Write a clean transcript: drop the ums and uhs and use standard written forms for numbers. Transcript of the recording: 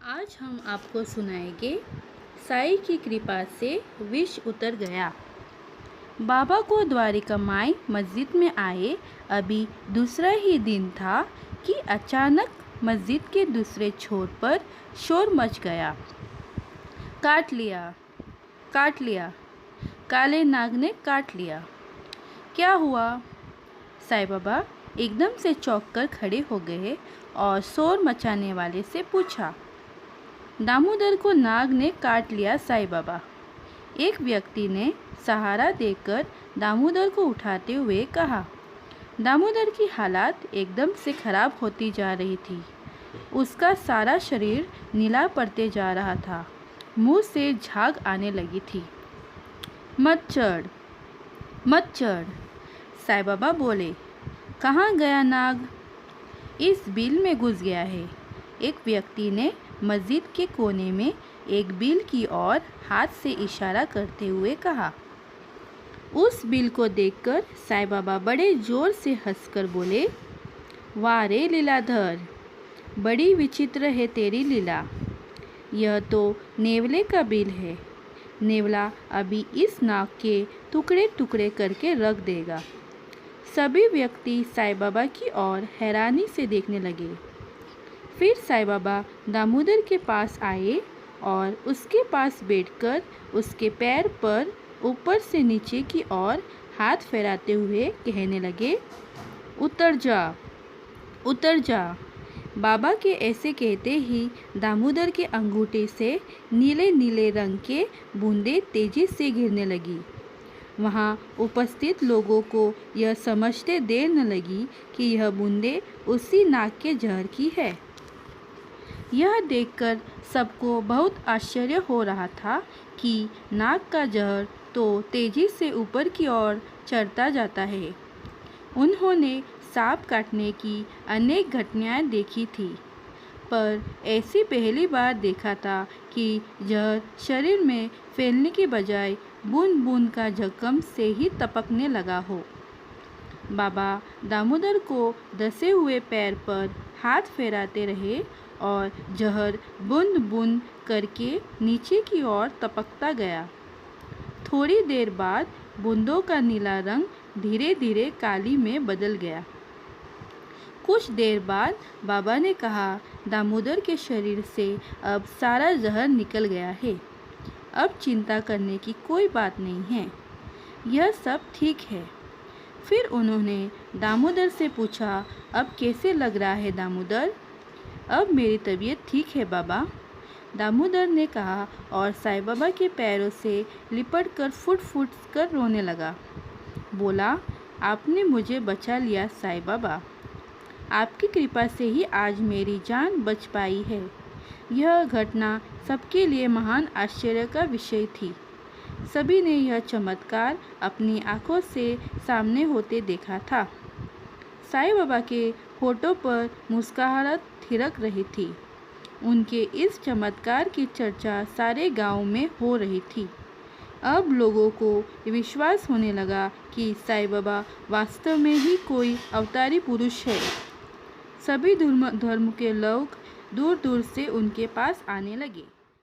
आज हम आपको सुनाएंगे साईं की कृपा से विष उतर गया। बाबा को द्वारिका माई मस्जिद में आए अभी दूसरा ही दिन था कि अचानक मस्जिद के दूसरे छोर पर शोर मच गया। काट लिया, काट लिया, काले नाग ने काट लिया। क्या हुआ? साईं बाबा एकदम से चौंक कर खड़े हो गए और शोर मचाने वाले से पूछा, दामोदर को नाग ने काट लिया साईं बाबा। एक व्यक्ति ने सहारा देकर दामोदर को उठाते हुए कहा। दामोदर की हालत एकदम से खराब होती जा रही थी। उसका सारा शरीर नीला पड़ते जा रहा था। मुंह से झाग आने लगी थी। मत चढ़, मत चढ़, साईं बाबा बोले। कहाँ गया नाग? इस बिल में घुस गया है। एक व्यक्ति ने मस्जिद के कोने में एक बिल की ओर हाथ से इशारा करते हुए कहा। उस बिल को देखकर साईं बाबा बड़े जोर से हंसकर बोले, वाह रे लीलाधर, बड़ी विचित्र है तेरी लीला। यह तो नेवले का बिल है। नेवला अभी इस नाग के टुकड़े टुकड़े करके रख देगा। सभी व्यक्ति साईं बाबा की ओर हैरानी से देखने लगे। फिर साईं बाबा दामोदर के पास आए और उसके पास बैठकर उसके पैर पर ऊपर से नीचे की ओर हाथ फेराते हुए कहने लगे, उतर जा, उतर जा। बाबा के ऐसे कहते ही दामोदर के अंगूठे से नीले नीले रंग के बूंदें तेजी से गिरने लगी। वहाँ उपस्थित लोगों को यह समझते देर न लगी कि यह बूंदें उसी नाग के जहर की है। यह देखकर सबको बहुत आश्चर्य हो रहा था कि नाग का जहर तो तेजी से ऊपर की ओर चढ़ता जाता है। उन्होंने सांप काटने की अनेक घटनाएं देखी थी, पर ऐसी पहली बार देखा था कि जहर शरीर में फैलने के बजाय बूंद बूंद का जख्म से ही टपकने लगा हो। बाबा दामोदर को धंसे हुए पैर पर हाथ फेराते रहे और जहर बूंद बूंद करके नीचे की ओर टपकता गया। थोड़ी देर बाद बूंदों का नीला रंग धीरे धीरे काली में बदल गया। कुछ देर बाद बाबा ने कहा, दामोदर के शरीर से अब सारा जहर निकल गया है। अब चिंता करने की कोई बात नहीं है। यह सब ठीक है। फिर उन्होंने दामोदर से पूछा, अब कैसे लग रहा है दामोदर? अब मेरी तबीयत ठीक है बाबा, दामोदर ने कहा और साईं बाबा के पैरों से लिपट कर फुट फुट कर रोने लगा। बोला, आपने मुझे बचा लिया साईं बाबा। आपकी कृपा से ही आज मेरी जान बच पाई है। यह घटना सबके लिए महान आश्चर्य का विषय थी। सभी ने यह चमत्कार अपनी आंखों से सामने होते देखा था। साईं बाबा के होठों पर मुस्कुराहट थिरक रही थी। उनके इस चमत्कार की चर्चा सारे गांव में हो रही थी। अब लोगों को विश्वास होने लगा कि साईं बाबा वास्तव में ही कोई अवतारी पुरुष है। सभी धर्म के लोग दूर दूर से उनके पास आने लगे।